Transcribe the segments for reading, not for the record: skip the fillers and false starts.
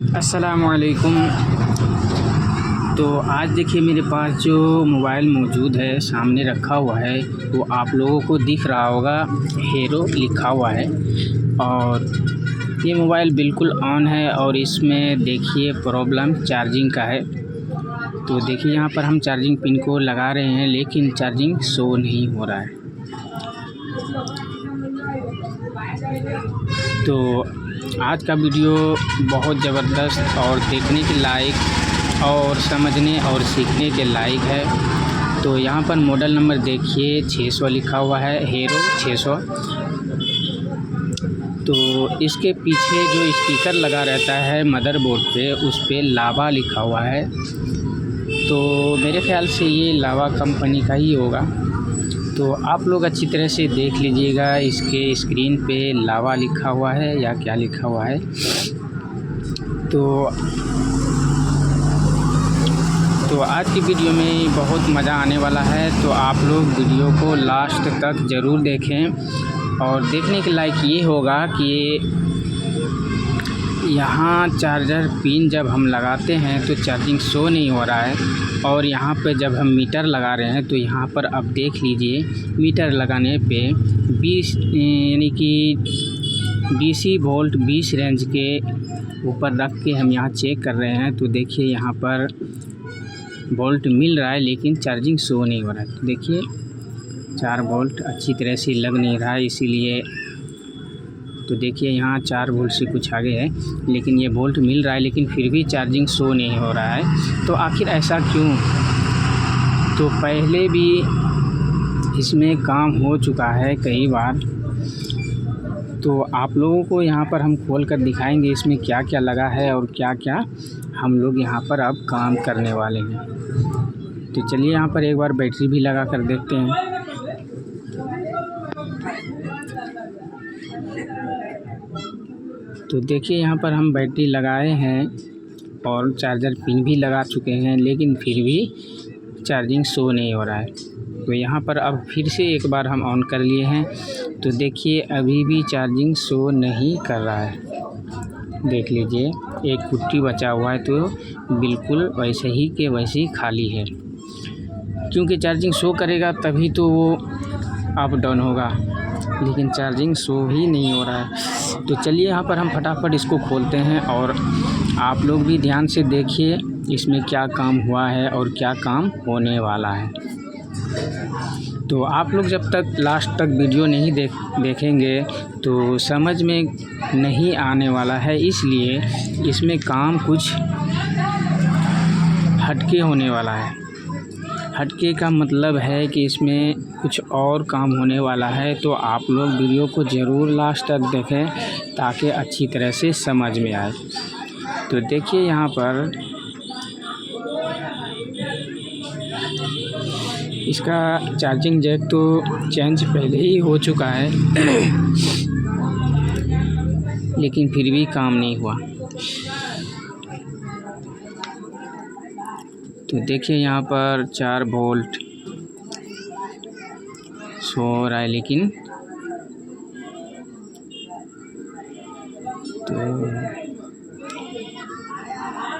अस्सलामुअलैकुम। तो आज देखिए मेरे पास जो मोबाइल मौजूद है सामने रखा हुआ है वो आप लोगों को दिख रहा होगा, हीरो लिखा हुआ है। और ये मोबाइल बिल्कुल ऑन है और इसमें देखिए प्रॉब्लम चार्जिंग का है। तो देखिए यहाँ पर हम चार्जिंग पिन को लगा रहे हैं लेकिन चार्जिंग शो नहीं हो रहा है। तो आज का वीडियो बहुत ज़बरदस्त और देखने के लायक और समझने और सीखने के लायक है। तो यहाँ पर मॉडल नंबर देखिए 600 लिखा हुआ है, हीरो 600। तो इसके पीछे जो स्टिकर लगा रहता है मदरबोर्ड पे, उस पे लावा लिखा हुआ है। तो मेरे ख़्याल से ये लावा कंपनी का ही होगा। तो आप लोग अच्छी तरह से देख लीजिएगा, इसके स्क्रीन पे लावा लिखा हुआ है या क्या लिखा हुआ है। तो आज की वीडियो में बहुत मज़ा आने वाला है, तो आप लोग वीडियो को लास्ट तक ज़रूर देखें। और देखने के लायक ये होगा कि यहाँ चार्जर पिन जब हम लगाते हैं तो चार्जिंग शो नहीं हो रहा है। और यहाँ पे जब हम मीटर लगा रहे हैं तो यहाँ पर अब देख लीजिए, मीटर लगाने पे 20 यानी कि DC वोल्ट 20 रेंज के ऊपर रख के हम यहाँ चेक कर रहे हैं। तो देखिए यहाँ पर वोल्ट मिल रहा है लेकिन चार्जिंग शो नहीं हो रहा है। तो देखिए 4 वोल्ट अच्छी तरह से लग नहीं रहा है, इसीलिए तो देखिए यहाँ 4 वोल्ट से कुछ आगे है लेकिन ये वोल्ट मिल रहा है लेकिन फिर भी चार्जिंग शो नहीं हो रहा है। तो आखिर ऐसा क्यों? तो पहले भी इसमें काम हो चुका है कई बार। तो आप लोगों को यहाँ पर हम खोल कर दिखाएंगे इसमें क्या क्या लगा है और क्या क्या हम लोग यहाँ पर अब काम करने वाले हैं। तो चलिए यहाँ पर एक बार बैटरी भी लगा कर देखते हैं। तो देखिए यहाँ पर हम बैटरी लगाए हैं और चार्जर पिन भी लगा चुके हैं लेकिन फिर भी चार्जिंग शो नहीं हो रहा है। तो यहाँ पर अब फिर से एक बार हम ऑन कर लिए हैं, तो देखिए अभी भी चार्जिंग शो नहीं कर रहा है। देख लीजिए एक कुट्टी बचा हुआ है, तो बिल्कुल वैसे ही के वैसे ही खाली है, क्योंकि चार्जिंग शो करेगा तभी तो वो अप डाउन होगा, लेकिन चार्जिंग शो ही नहीं हो रहा है। तो चलिए यहाँ पर हम फटाफट इसको खोलते हैं और आप लोग भी ध्यान से देखिए इसमें क्या काम हुआ है और क्या काम होने वाला है। तो आप लोग जब तक लास्ट तक वीडियो नहीं देखेंगे तो समझ में नहीं आने वाला है, इसलिए इसमें काम कुछ हटके होने वाला है। हटके का मतलब है कि इसमें कुछ और काम होने वाला है। तो आप लोग वीडियो को ज़रूर लास्ट तक देखें ताकि अच्छी तरह से समझ में आए। तो देखिए यहाँ पर इसका चार्जिंग जैक तो चेंज पहले ही हो चुका है लेकिन फिर भी काम नहीं हुआ। तो देखिए यहाँ पर 4 वोल्ट शो हो रहा है लेकिन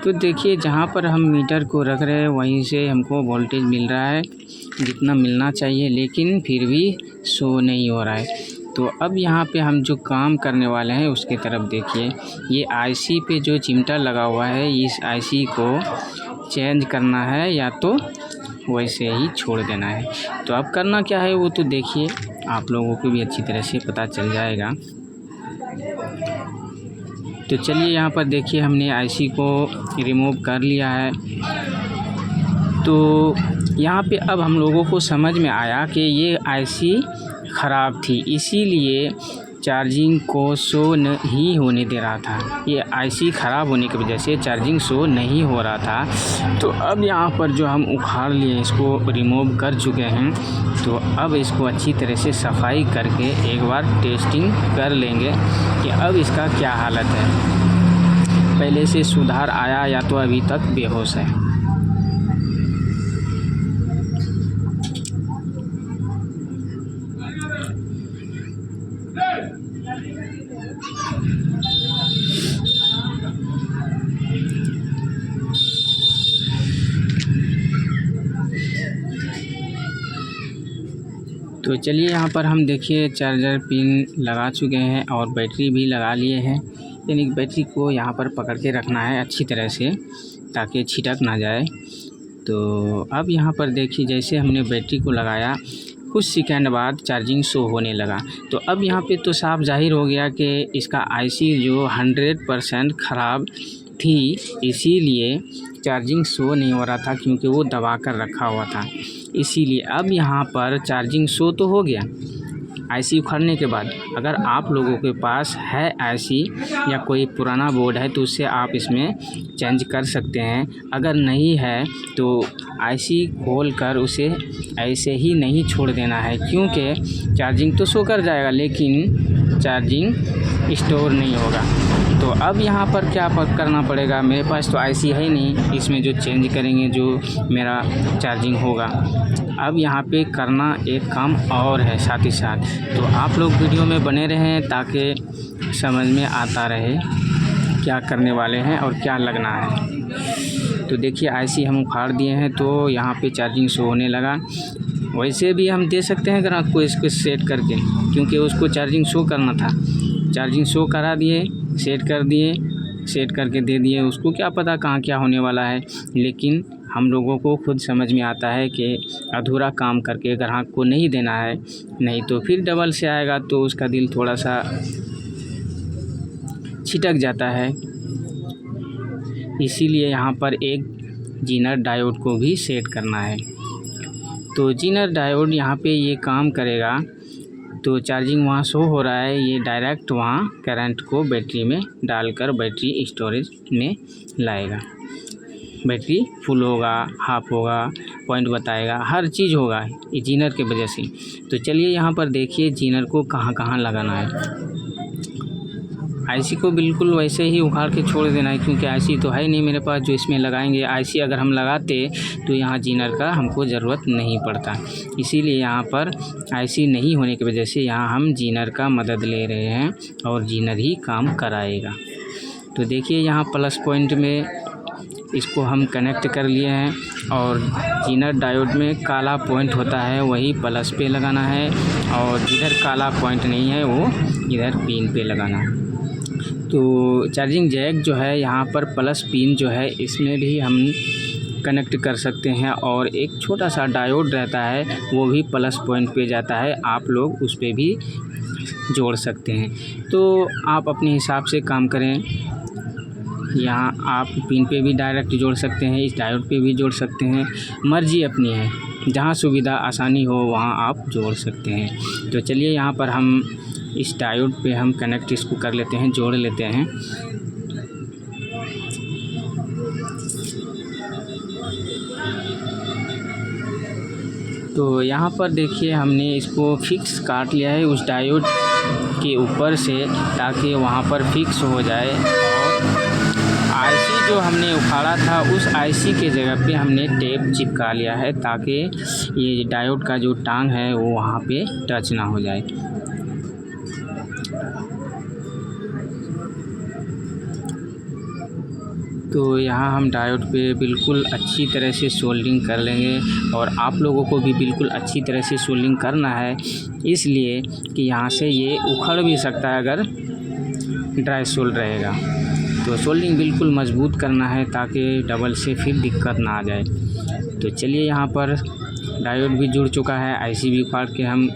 तो देखिए जहाँ पर हम मीटर को रख रहे हैं वहीं से हमको वोल्टेज मिल रहा है जितना मिलना चाहिए, लेकिन फिर भी शो नहीं हो रहा है। तो अब यहाँ पे हम जो काम करने वाले हैं उसके तरफ देखिए। ये IC पे जो चिमटा लगा हुआ है, इस IC को चेंज करना है या तो वैसे ही छोड़ देना है। तो अब करना क्या है वो तो देखिए, आप लोगों को भी अच्छी तरह से पता चल जाएगा। तो चलिए यहाँ पर देखिए हमने IC को रिमूव कर लिया है। तो यहाँ पे अब हम लोगों को समझ में आया कि ये IC ख़राब थी, इसीलिए चार्जिंग को शो नहीं होने दे रहा था। ये IC ख़राब होने की वजह से चार्जिंग शो नहीं हो रहा था। तो अब यहाँ पर जो हम उखाड़ लिए, इसको रिमूव कर चुके हैं, तो अब इसको अच्छी तरह से सफाई करके एक बार टेस्टिंग कर लेंगे कि अब इसका क्या हालत है, पहले से सुधार आया या तो अभी तक बेहोश है। तो चलिए यहाँ पर हम देखिए चार्जर पिन लगा चुके हैं और बैटरी भी लगा लिए हैं। यानी कि बैटरी को यहाँ पर पकड़ के रखना है अच्छी तरह से ताकि छिटक ना जाए। तो अब यहाँ पर देखिए जैसे हमने बैटरी को लगाया कुछ सेकंड बाद चार्जिंग शो होने लगा। तो अब यहाँ पे तो साफ जाहिर हो गया कि इसका आईसी जो 100% ख़राब थी, इसीलिए चार्जिंग शो नहीं हो रहा था क्योंकि वो दबा कर रखा हुआ था। इसीलिए अब यहाँ पर चार्जिंग शो तो हो गया आईसी उखाड़ने के बाद। अगर आप लोगों के पास है आईसी या कोई पुराना बोर्ड है तो उससे आप इसमें चेंज कर सकते हैं। अगर नहीं है तो आईसी खोल कर उसे ऐसे ही नहीं छोड़ देना है, क्योंकि चार्जिंग तो शो कर जाएगा लेकिन चार्जिंग स्टोर नहीं होगा। तो अब यहाँ पर क्या करना पड़ेगा, मेरे पास तो आईसी है ही नहीं इसमें जो चेंज करेंगे जो मेरा चार्जिंग होगा। अब यहाँ पे करना एक काम और है साथ ही साथ, तो आप लोग वीडियो में बने रहें ताकि समझ में आता रहे क्या करने वाले हैं और क्या लगना है। तो देखिए आईसी हम उखाड़ दिए हैं तो यहाँ पे चार्जिंग शो होने लगा। वैसे भी हम दे सकते हैं ग्राहक को इसको सेट करके, क्योंकि उसको चार्जिंग शो करना था। चार्जिंग शो करा दिए, सेट कर दिए, सेट करके दे दिए। उसको क्या पता कहाँ क्या होने वाला है, लेकिन हम लोगों को खुद समझ में आता है कि अधूरा काम करके ग्राहक को नहीं देना है, नहीं तो फिर डबल से आएगा तो उसका दिल थोड़ा सा छिटक जाता है। इसीलिए यहाँ पर एक जीनर डायोड को भी सेट करना है। तो जीनर डायोड यहाँ पे ये काम करेगा। तो चार्जिंग वहाँ शो हो रहा है, ये डायरेक्ट वहाँ करंट को बैटरी में डालकर बैटरी स्टोरेज में लाएगा। बैटरी फुल होगा, हाफ होगा, पॉइंट बताएगा, हर चीज़ होगा ये जीनर के वजह से। तो चलिए यहाँ पर देखिए जीनर को कहाँ कहाँ लगाना है। आईसी को बिल्कुल वैसे ही उखाड़ के छोड़ देना है, क्योंकि आईसी तो है नहीं मेरे पास जो इसमें लगाएंगे। आईसी अगर हम लगाते तो यहाँ जीनर का हमको ज़रूरत नहीं पड़ता। इसीलिए यहाँ पर आईसी नहीं होने की वजह से यहाँ हम जीनर का मदद ले रहे हैं और जीनर ही काम कराएगा। तो देखिए यहाँ प्लस पॉइंट में इसको हम कनेक्ट कर लिए हैं और जीनर डायोड में काला पॉइंट होता है वही प्लस पे लगाना है, और जिधर काला पॉइंट नहीं है वो इधर पिन पे लगाना है। तो चार्जिंग जैक जो है यहाँ पर प्लस पिन जो है इसमें भी हम कनेक्ट कर सकते हैं, और एक छोटा सा डायोड रहता है वो भी प्लस पॉइंट पे जाता है, आप लोग उस पर भी जोड़ सकते हैं। तो आप अपने हिसाब से काम करें। यहाँ आप पिन पे भी डायरेक्ट जोड़ सकते हैं, इस डायोड पे भी जोड़ सकते हैं, मर्जी अपनी है, जहाँ सुविधा आसानी हो वहाँ आप जोड़ सकते हैं। तो चलिए यहाँ पर हम इस डायोड पे हम कनेक्ट इसको कर लेते हैं, जोड़ लेते हैं। तो यहाँ पर देखिए हमने इसको फिक्स काट लिया है उस डायोड के ऊपर से, ताकि वहाँ पर फिक्स हो जाए। और आईसी जो हमने उखाड़ा था उस आईसी के जगह पे हमने टेप चिपका लिया है, ताकि ये डायोड का जो टांग है वो वहाँ पे टच ना हो जाए। तो यहाँ हम डायोड पे बिल्कुल अच्छी तरह से सोल्डिंग कर लेंगे, और आप लोगों को भी बिल्कुल अच्छी तरह से सोल्डिंग करना है, इसलिए कि यहाँ से ये उखड़ भी सकता है अगर ड्राई सोल्ड रहेगा। तो सोल्डिंग बिल्कुल मजबूत करना है ताकि डबल से फिर दिक्कत ना आ जाए। तो चलिए यहाँ पर डायोड भी जुड़ चुका है, आईसी भी उखाड़ के हम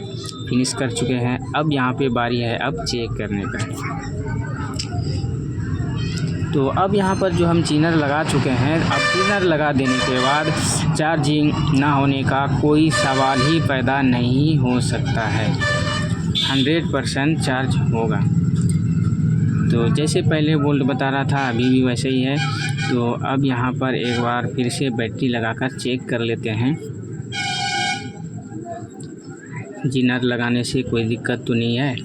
फिनिश कर चुके हैं। अब यहाँ पे बारी है अब चेक करने का। तो अब यहाँ पर जो हम जीनर लगा चुके हैं, अब जीनर लगा देने के बाद चार्जिंग ना होने का कोई सवाल ही पैदा नहीं हो सकता है, 100% चार्ज होगा। तो जैसे वोल्ट बोल्ट बता रहा था अभी भी वैसे ही है। तो अब यहाँ पर एक बार फिर से बैटरी लगाकर चेक कर लेते हैं। जीनर लगाने से कोई दिक्कत तो नहीं है।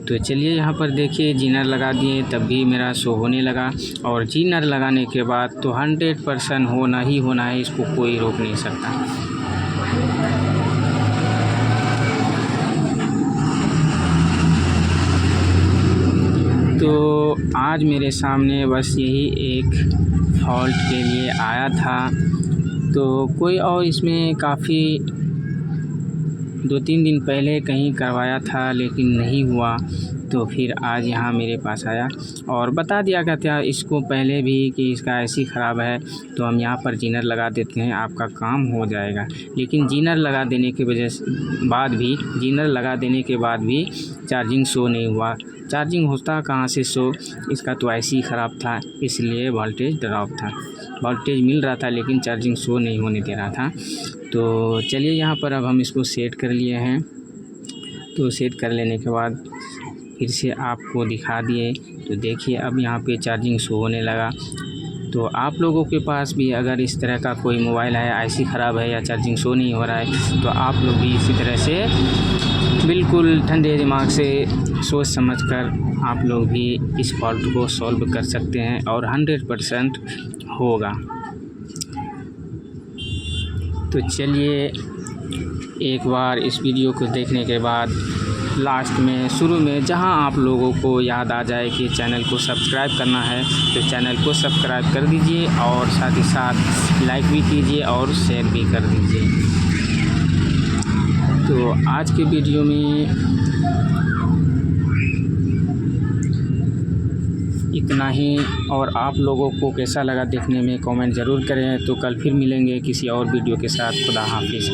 तो चलिए यहाँ पर देखिए जीनर लगा दिए तब भी मेरा शो होने लगा, और जीनर लगाने के बाद तो 100% होना ही होना है, इसको कोई रोक नहीं सकता। तो आज मेरे सामने बस यही एक फॉल्ट के लिए आया था। तो कोई और इसमें काफ़ी 2-3 दिन पहले कहीं करवाया था लेकिन नहीं हुआ, तो फिर आज यहाँ मेरे पास आया और बता दिया गया था इसको पहले भी कि इसका ऐसी ख़राब है, तो हम यहाँ पर जीनर लगा देते हैं, आपका काम हो जाएगा। लेकिन जीनर लगा देने की जीनर लगा देने के बाद भी चार्जिंग शो नहीं हुआ। चार्जिंग होता कहाँ से शो, इसका तो ऐसे ही ख़राब था, इसलिए वोल्टेज ड्रॉप था। वोल्टेज मिल रहा था लेकिन चार्जिंग शो नहीं होने दे रहा था। तो चलिए यहाँ पर अब हम इसको सेट कर लिए हैं। तो सेट कर लेने के बाद फिर से आपको दिखा दिए, तो देखिए अब यहाँ पे चार्जिंग शो होने लगा। तो आप लोगों के पास भी अगर इस तरह का कोई मोबाइल है, ऐसी ख़राब है या चार्जिंग शो नहीं हो रहा है, तो आप लोग भी इसी तरह से बिल्कुल ठंडे दिमाग से सोच समझकर आप लोग भी इस फॉल्ट को सॉल्व कर सकते हैं और 100% होगा। तो चलिए एक बार इस वीडियो को देखने के बाद लास्ट में शुरू में जहां आप लोगों को याद आ जाए कि चैनल को सब्सक्राइब करना है, तो चैनल को सब्सक्राइब कर दीजिए और साथ ही साथ लाइक भी कीजिए और शेयर भी कर दीजिए। तो आज के वीडियो में इतना ही, और आप लोगों को कैसा लगा देखने में कमेंट ज़रूर करें। तो कल फिर मिलेंगे किसी और वीडियो के साथ। खुदा हाफिज़।